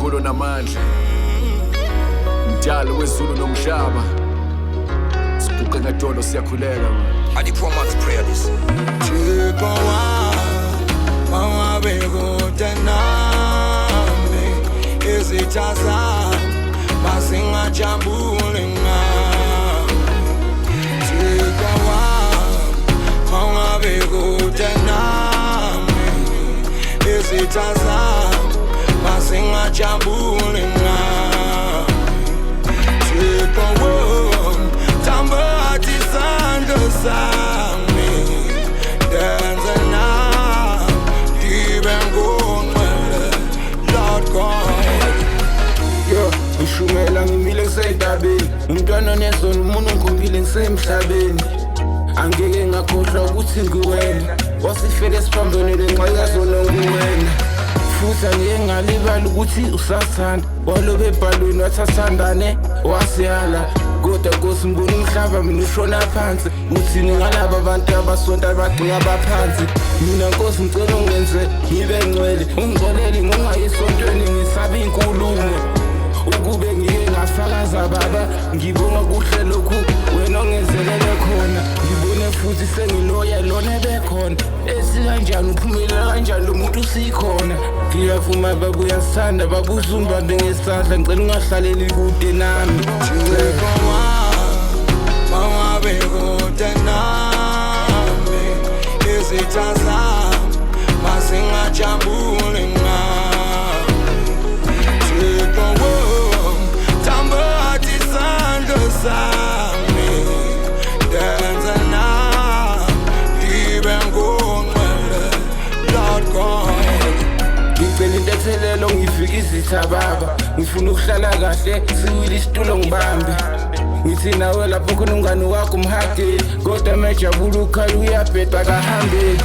uNkulunkulu namandla, mdali wezulu nomhlaba, sibuke ngadolo siyakhuleka. I the poor man's prayer this. Thixo wangabe kudenami izitha zami masingajabule ngami. Thixo wangabe kudenami izitha zami masingajabule ngami. Thixo tamba isandla sami denze nami ngibe ngongcwele Lord God. Ngishumela ngimile ngisey'ntabeni, umntwana onezono umuntu ngikhombile ngisemhlabeni. Angeke ngakhohlwa ukuthi nguwena wasifela esiphambene lenxa kazona nguwena. Futhi angeke ngalibala ukuthi usathanda walobe ebhalweni wathathandane wasiyala. Kodwa Nkosi ngibona umhlaba mina ushona phansi, uthini ngalaba abantu abasonta abagcina abaphansi. Mina Nkosi ngicela ungenze ngibe ngcwele, ungixolele ngongayi esontweni ngisabe inkulumo. Ukube ngike ngafakaza baba ngibonga kuhle lokhu wena ongenzelele khona. Ngibone futhi sengiloya lona bekhona esikanjani uphumelela kanjani lo muntu usikhona. Ngiyavuma baba uyasithanda baba usumbambe ngesandla ngicela ungahlaleli kude nami. Wangabe kudenami izitha zami masingajabule ngami. Thixo tamba isandla sami denze nami ngibe ngongcwele Lord God. Ngicela into ethelelo ngifike izitha baba, ngifuna ukuhlala kahle siwile isitulo ngibambe. Ngithi nawe lapho khona umngani wakho umhage, kodwa mejabula ukhala uyabheda kahambe.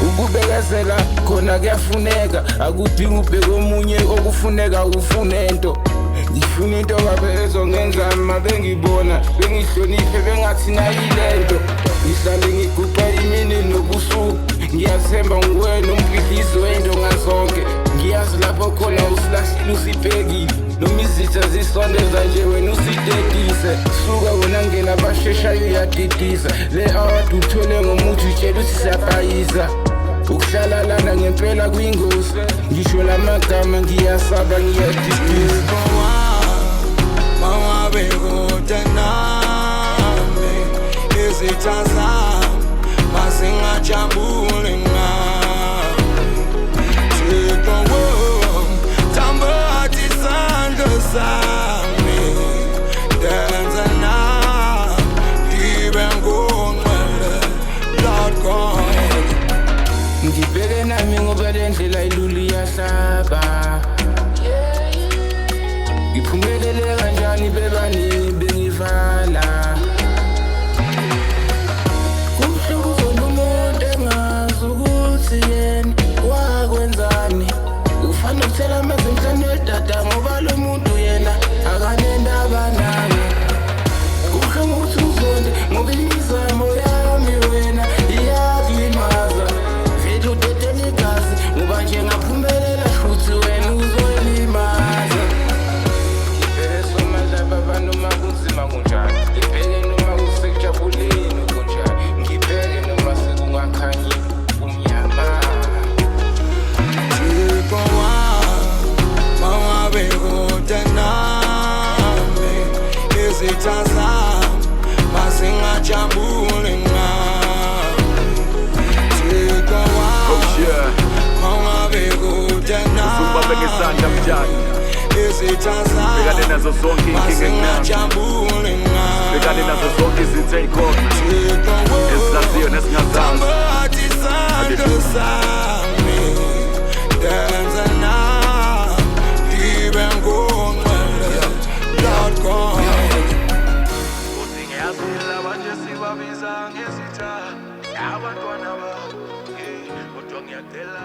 Ukubekezela khona kuyafuneka, akudingi ubheke omunye okufuneka ufune into. Ngifuna into babe ezongenza mabe ngibona bengihloniphe bengathi nayilento. Ngihlale ngiguqa imini nobusuku, ngiyathemba nguwena umphihlizo wendonga zonke. Ngiyazi lapho khona usilahlile usibhekile, noma izitha zisondeza nje wena usidedise. Suka wena ngena abasheshayo uyadidisa, le award uthole ngomuthi utshela uthi siyabhayisa. Ukuhlala lana ngempela kuyingozi, ngisho lamagama ngiyasaba ngiyadidisa. Wangabe kudenami izitha zami masingajabule ngami. Thixo tamba isandla sami denze nami ngibe ngongcwele Lord God. Ngibheke nami ngoba le ndlela ilula iyahlaba. Ngiphumelele kanjani bebaningi bengivala. Kubuhlungu ukubona umuntu engazi ukuthi yena wakwenzani. Ufana ukuthela amanzi emhlane wedada ngoba lo muntu yena akanendaba naye. Kubuhlungu ukuthi uzonde ngoba imizamo yami wena iyakulimaza. Vele udedela igazi ngoba nje ngaphumelela futhi wena uzoyilimaza. Baba noma kunzima kunjani, ngibheke noma kusekujabuleni kunjani, ngibheke noma sekungakhanyi umnyama. Thixo wangabe kudenami izitha zami masingajabule ngami. Thixo wangabe Usumbambe ngesandla mdali, izitha zami bekade nazo zonke inkinga enginami, masingajabule ngami. bekade nazo zonke izinto ey'khona ezizaziyo nesingazazi. Tamba isandla sami denze nami ngibe ngongcwele Lord God. Udingeyazile abanje sibabiza ngesitha abantwana babo, kodwa ngiyadela